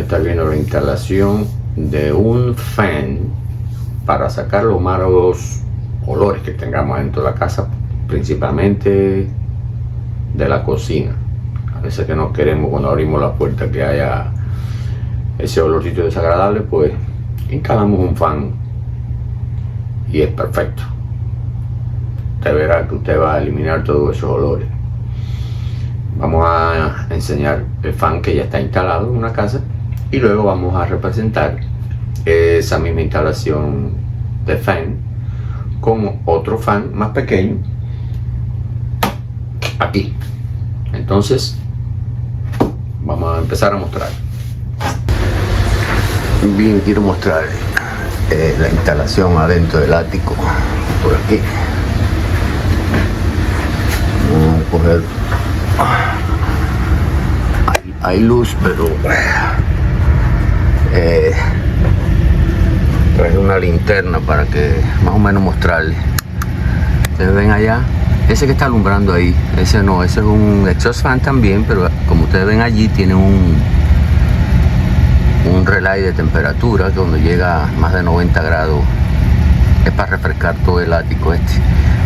estar viendo la instalación de un fan para sacar los malos olores que tengamos dentro de la casa, principalmente de la cocina. A veces que no queremos, cuando abrimos la puerta, que haya ese olorcito desagradable, pues instalamos un fan y es perfecto. Usted verá que usted va a eliminar todos esos olores. Vamos a enseñar el fan que ya está instalado en una casa y luego vamos a representar esa misma instalación de fan con otro fan más pequeño aquí. Entonces vamos a empezar a mostrar. Bien, quiero mostrar la instalación adentro del ático por aquí. Vamos a coger, hay luz, pero traje una linterna para que más o menos mostrarles. Ustedes ven allá, ese que está alumbrando ahí, ese no, ese es un exhaust fan también, pero como ustedes ven allí tiene un relay de temperatura que cuando llega a más de 90 grados es para refrescar todo el ático este.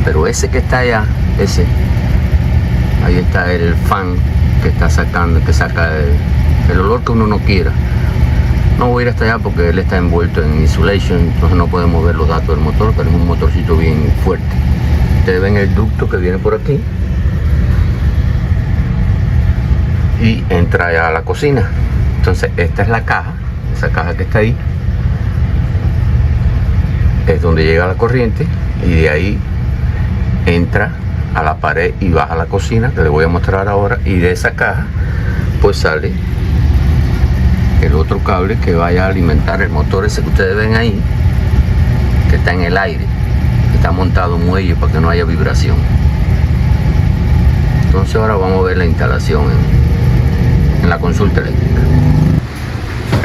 Pero ese que está allá, ese, ahí está el fan que está sacando, que saca el olor que uno no quiera. No voy a ir hasta allá porque él está envuelto en insulation, entonces no podemos ver los datos del motor, pero es un motorcito bien fuerte. Ustedes ven el ducto que viene por aquí y entra ya a la cocina. Entonces esta es la caja, esa caja que está ahí es donde llega la corriente y de ahí entra a la pared y baja a la cocina, que les voy a mostrar ahora, y de esa caja pues sale el otro cable que vaya a alimentar el motor ese que ustedes ven ahí, que está en el aire, que está montado un muelle para que no haya vibración. Entonces ahora vamos a ver la instalación en la consulta eléctrica.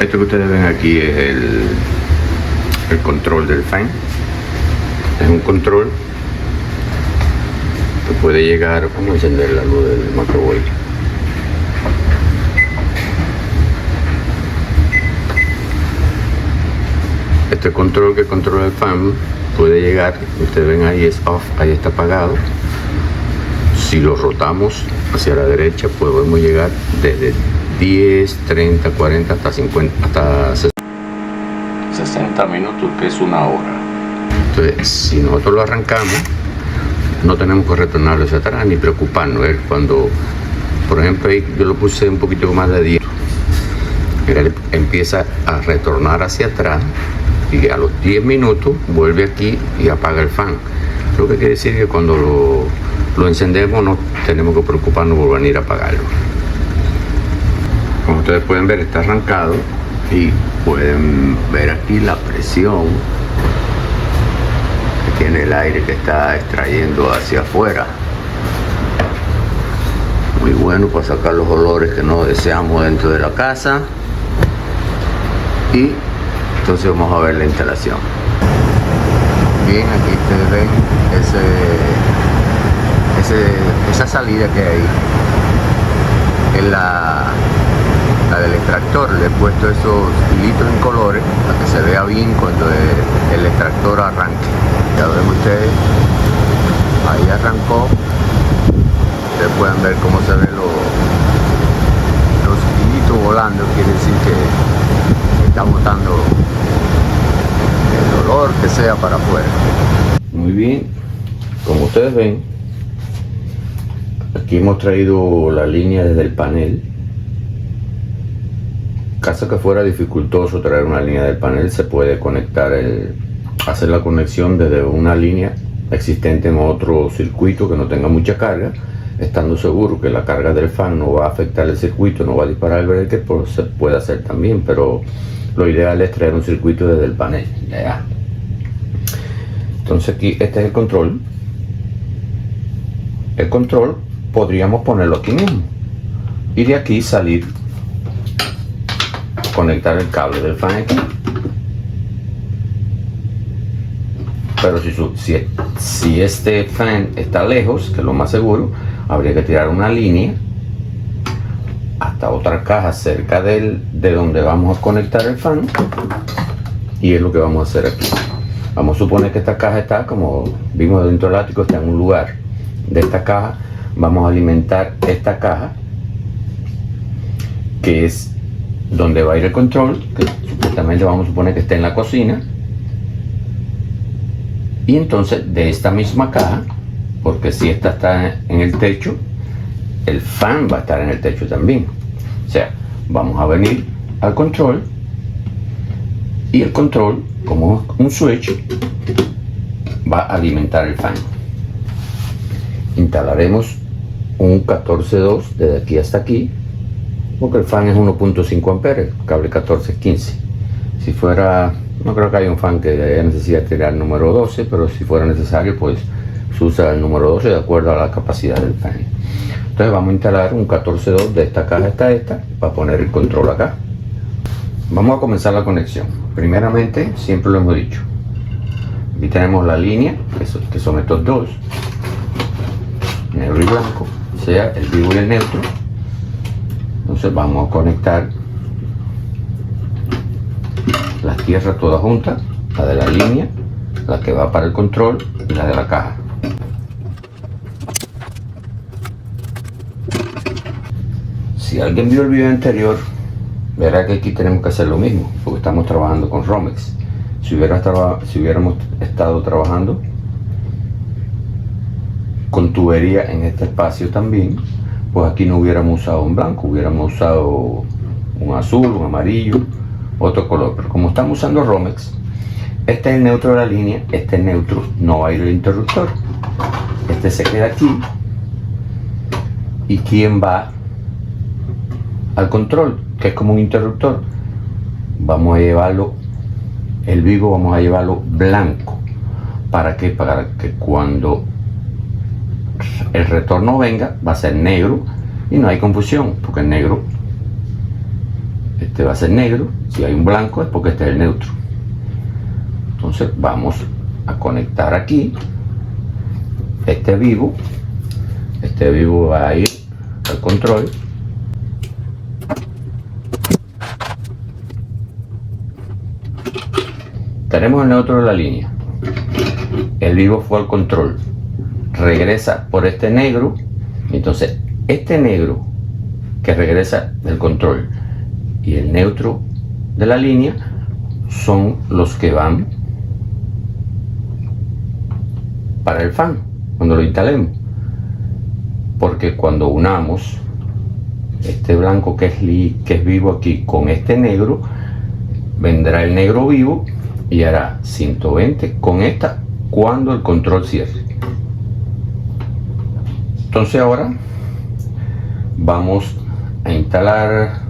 Esto que ustedes ven aquí es el control del fan. Es un control que puede llegar. Vamos a encender la luz del microwave. Este control que controla el fan puede llegar, ustedes ven ahí es off, ahí está apagado. Si lo rotamos hacia la derecha podemos llegar desde 10, 30, 40 hasta 50, hasta 60 minutos, que es una hora. Entonces si nosotros lo arrancamos no tenemos que retornarlo hacia atrás ni preocuparnos. Cuando, por ejemplo, ahí yo lo puse un poquito más de 10, él empieza a retornar hacia atrás y a los 10 minutos vuelve aquí y apaga el fan. Lo que quiere decir que cuando lo encendemos no tenemos que preocuparnos por venir a apagarlo. Como ustedes pueden ver, está arrancado y pueden ver aquí la presión que tiene el aire que está extrayendo hacia afuera. Muy bueno para sacar los olores que no deseamos dentro de la casa. Y entonces vamos a ver la instalación. Bien, aquí ustedes ven esa salida que hay. Es la del extractor. Le he puesto esos hilitos en colores para que se vea bien cuando el extractor arranque. Ya ven ustedes, ahí arrancó. Ustedes pueden ver cómo se ven los hilitos volando. Quiere decir que está botando el olor que sea para afuera. Muy bien, como ustedes ven, aquí hemos traído la línea desde el panel. Caso que fuera dificultoso traer una línea del panel, se puede conectar, hacer la conexión desde una línea existente en otro circuito que no tenga mucha carga, estando seguro que la carga del fan no va a afectar el circuito, no va a disparar el breaker, pues se puede hacer también, pero lo ideal es traer un circuito desde el panel. Ya. Entonces aquí este es el control. El control podríamos ponerlo aquí mismo y de aquí salir, conectar el cable del fan aquí. Pero si este fan está lejos, que es lo más seguro, habría que tirar una línea hasta otra caja cerca de donde vamos a conectar el fan, y es lo que vamos a hacer aquí. Vamos a suponer que esta caja está, como vimos dentro del ático, está en un lugar. De esta caja vamos a alimentar esta caja, que es donde va a ir el control, que supuestamente vamos a suponer que está en la cocina. Y entonces de esta misma caja, porque si esta está en el techo, el fan va a estar en el techo también. O sea, vamos a venir al control, y el control, como un switch, va a alimentar el fan. Instalaremos un 14.2 desde aquí hasta aquí, porque el fan es 1.5 amperes, cable 14-15. Si fuera, no creo que haya un fan que haya necesidad de tirar el número 12, pero si fuera necesario, pues se usa el número 12 de acuerdo a la capacidad del fan. Entonces vamos a instalar un 14.2 de esta caja hasta esta, para poner el control acá. Vamos a comenzar la conexión. Primeramente, siempre lo hemos dicho, aquí tenemos la línea, que son estos dos, negro y blanco, o sea, el vivo y el neutro. Entonces vamos a conectar las tierras todas juntas, la de la línea, la que va para el control y la de la caja. Si alguien vio el video anterior, verá que aquí tenemos que hacer lo mismo, porque estamos trabajando con Romex. Si hubiéramos estado trabajando con tubería en este espacio también, pues aquí no hubiéramos usado un blanco, hubiéramos usado un azul, un amarillo, otro color. Pero como estamos usando Romex, este es el neutro de la línea, este es neutro, no va a ir el interruptor. Este se queda aquí, y ¿quién va al control? Que es como un interruptor. Vamos a llevarlo, el vivo vamos a llevarlo blanco. ¿Para qué? Para que cuando el retorno venga, va a ser negro y no hay confusión, porque el negro, este va a ser negro. Si hay un blanco es porque este es el neutro. Entonces vamos a conectar aquí este vivo va a ir al control. Tenemos el neutro de la línea, el vivo fue al control, regresa por este negro. Entonces este negro que regresa del control y el neutro de la línea son los que van para el fan cuando lo instalemos, porque cuando unamos este blanco que es vivo aquí con este negro, vendrá el negro vivo y hará 120 con esta cuando el control cierre. Entonces ahora vamos a instalar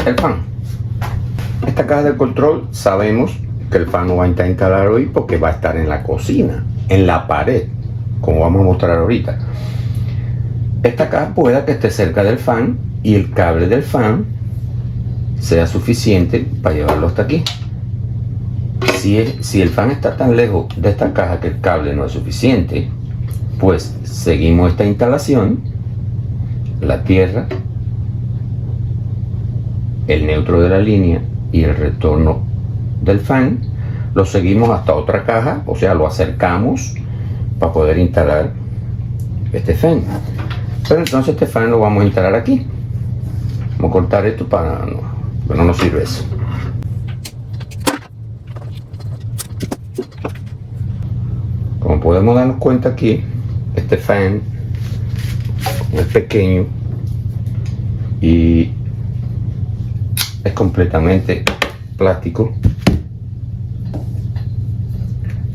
el fan. Esta caja de control sabemos que el fan no va a instalar hoy, porque va a estar en la cocina, en la pared, como vamos a mostrar ahorita. Esta caja pueda que esté cerca del fan y el cable del fan sea suficiente para llevarlo hasta aquí. Si el fan está tan lejos de esta caja que el cable no es suficiente, pues seguimos esta instalación, la tierra, el neutro de la línea y el retorno del fan, lo seguimos hasta otra caja, o sea, lo acercamos para poder instalar este fan. Pero entonces este fan lo vamos a instalar aquí. Vamos a cortar esto para no nos sirve eso. Como podemos darnos cuenta aquí, este fan es pequeño y es completamente plástico,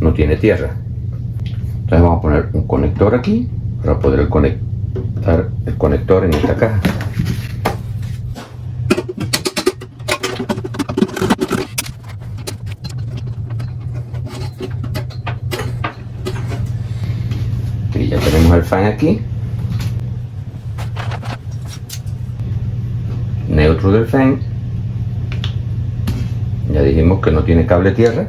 no tiene tierra. Entonces vamos a poner un conector aquí para poder conectar el conector en esta caja. Y ya tenemos el fan aquí, neutro del fan. Ya dijimos que no tiene cable tierra.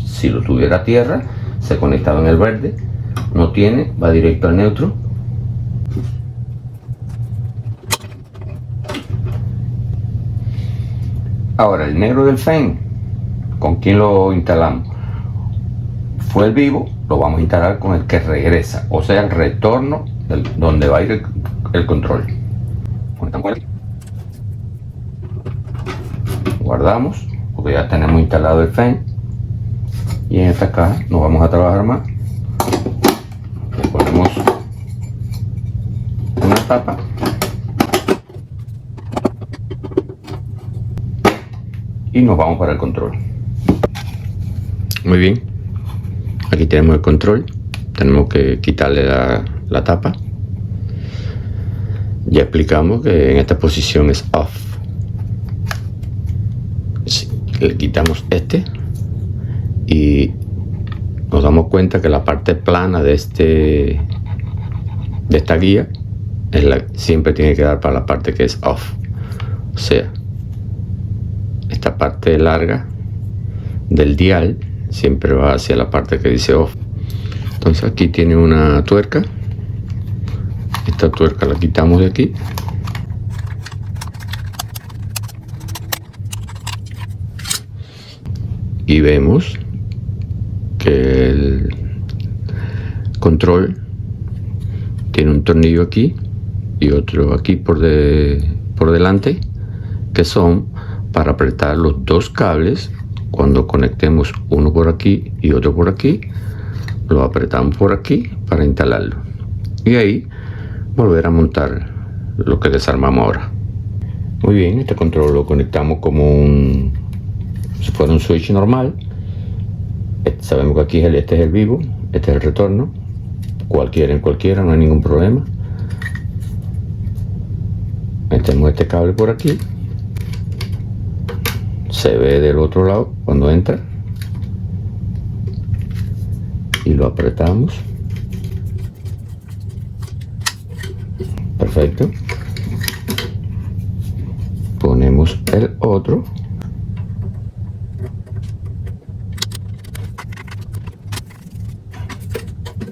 Si lo tuviera tierra, se conectaba en el verde. No tiene, va directo al neutro. Ahora, el negro del fan, ¿con quién lo instalamos? Fue el vivo, lo vamos a instalar con el que regresa, o sea, el retorno donde va a ir el control. Conectamos aquí. Guardamos, porque ya tenemos instalado el fan. Y en esta caja no vamos a trabajar más. Le ponemos una tapa. Y nos vamos para el control. Muy bien. Aquí tenemos el control. Tenemos que quitarle la tapa. Ya explicamos que en esta posición es off. Le quitamos este y nos damos cuenta que la parte plana de esta guía siempre tiene que dar para la parte que es off. O sea, esta parte larga del dial siempre va hacia la parte que dice off. Entonces aquí tiene una tuerca. Esta tuerca la quitamos de aquí. Y vemos que el control tiene un tornillo aquí y otro aquí por delante, que son para apretar los dos cables. Cuando conectemos uno por aquí y otro por aquí, lo apretamos por aquí para instalarlo y ahí volver a montar lo que desarmamos ahora. Muy bien, este control lo conectamos como si fuera un switch normal. Sabemos que aquí este es el vivo, este es el retorno. Cualquiera en cualquiera, no hay ningún problema. Metemos este cable por aquí. Se ve del otro lado cuando entra. Y lo apretamos. Perfecto. Ponemos el otro.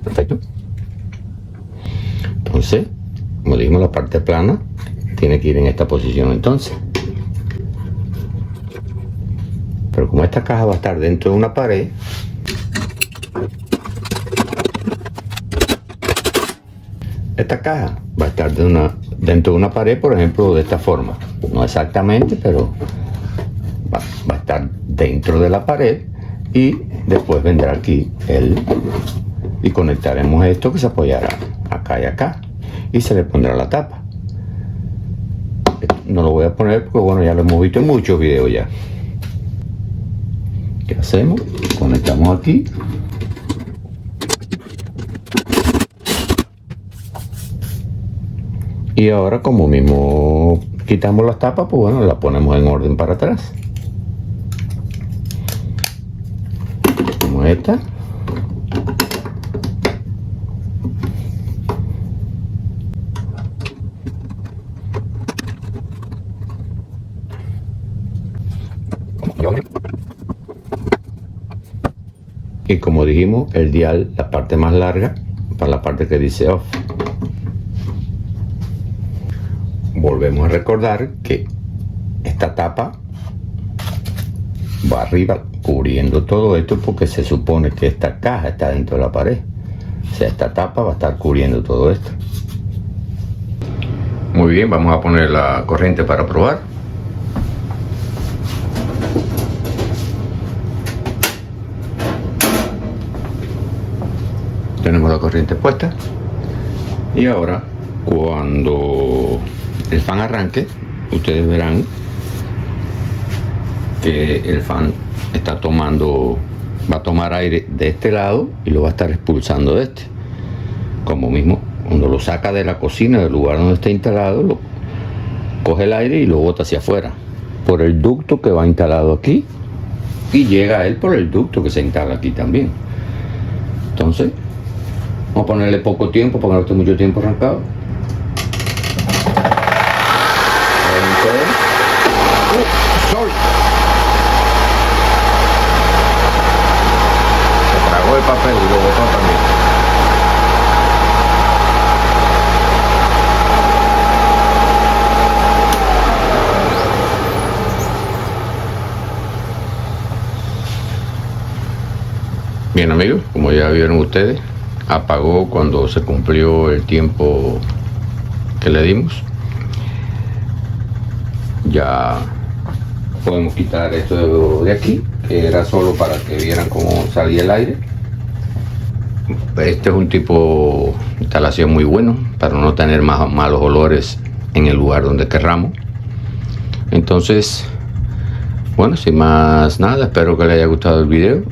Perfecto. Entonces, como dijimos, la parte plana tiene que ir en esta posición entonces. Pero como esta caja va a estar dentro de una pared, esta caja va a estar dentro de una pared, por ejemplo, de esta forma. No exactamente, pero va a estar dentro de la pared y después vendrá aquí y conectaremos esto que se apoyará acá y acá y se le pondrá la tapa. No lo voy a poner porque bueno, ya lo hemos visto en muchos videos ya. ¿Qué hacemos? Conectamos aquí. Y ahora, como mismo quitamos las tapas, pues bueno, las ponemos en orden para atrás. Como esta. Y como dijimos, el dial, la parte más larga, para la parte que dice off. Volvemos a recordar que esta tapa va arriba cubriendo todo esto porque se supone que esta caja está dentro de la pared. O sea, esta tapa va a estar cubriendo todo esto. Muy bien, vamos a poner la corriente para probar. Tenemos la corriente puesta y ahora cuando el fan arranque, ustedes verán que el fan va a tomar aire de este lado y lo va a estar expulsando de este. Como mismo, cuando lo saca de la cocina, del lugar donde está instalado, lo coge el aire y lo bota hacia afuera por el ducto que va instalado aquí y llega a él por el ducto que se instala aquí también. Entonces, vamos a ponerle poco tiempo para que no esté mucho tiempo arrancado. ¡Sol! Se tragó el papel y lo botó también. Bien amigos, como ya vieron ustedes, apagó cuando se cumplió el tiempo que le dimos. Ya podemos quitar esto de aquí, que era solo para que vieran cómo salía el aire. Este es un tipo de instalación muy bueno para no tener malos olores en el lugar donde querramos. Entonces, bueno, sin más nada, espero que les haya gustado el video.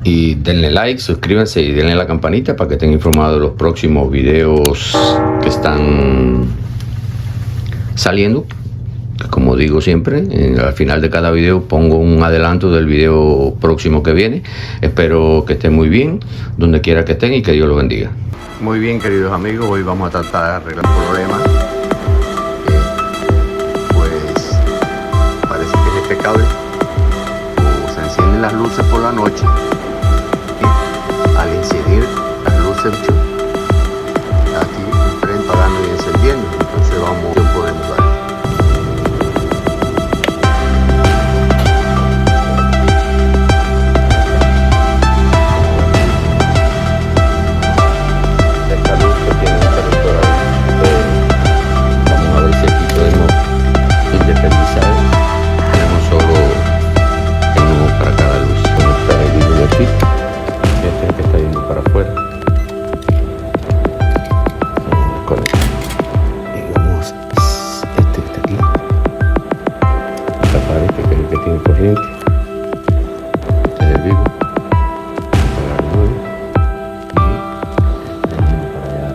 Y denle like, suscríbanse y denle la campanita para que estén informados de los próximos videos que están saliendo. Como digo siempre, al final de cada video pongo un adelanto del video próximo que viene. Espero que estén muy bien, donde quiera que estén, y que Dios los bendiga. Muy bien, queridos amigos, hoy vamos a tratar de arreglar un problema. Pues parece que es este cable, o se encienden las luces por la noche. Al incidir las luces aquí enfrente apagando y encendiendo, entonces vamos, ¿qué podemos dar? Esta luz que tiene un interruptor ahí, vamos a ver si aquí podemos independizar. Tenemos solo uno para cada luz. Conectar el vidrio de aquí. Este es el que está yendo para afuera. Y vamos, este que está aquí, tapar este que es el que tiene corriente. Este es el vivo. Apagar el nuevo. Y venimos para allá.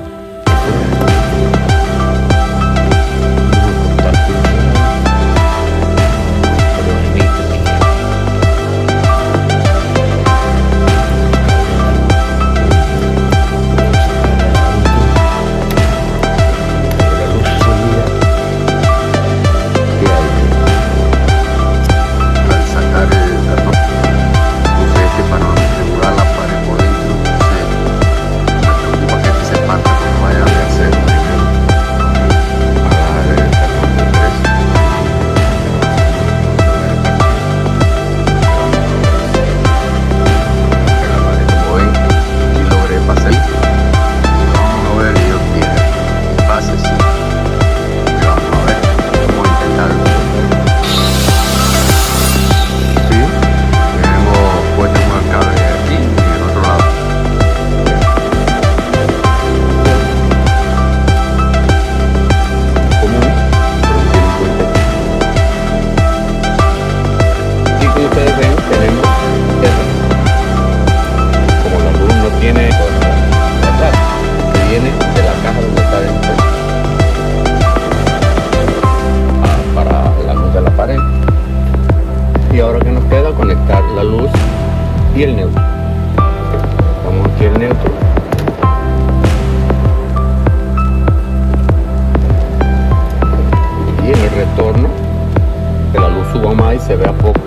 Ustedes ven, tenemos como la luz no tiene verdad, que viene de la caja donde está dentro para la luz de la pared. Y ahora que nos queda conectar la luz y el neutro. Vamos aquí el neutro. Y en el retorno que la luz suba más y se vea poco.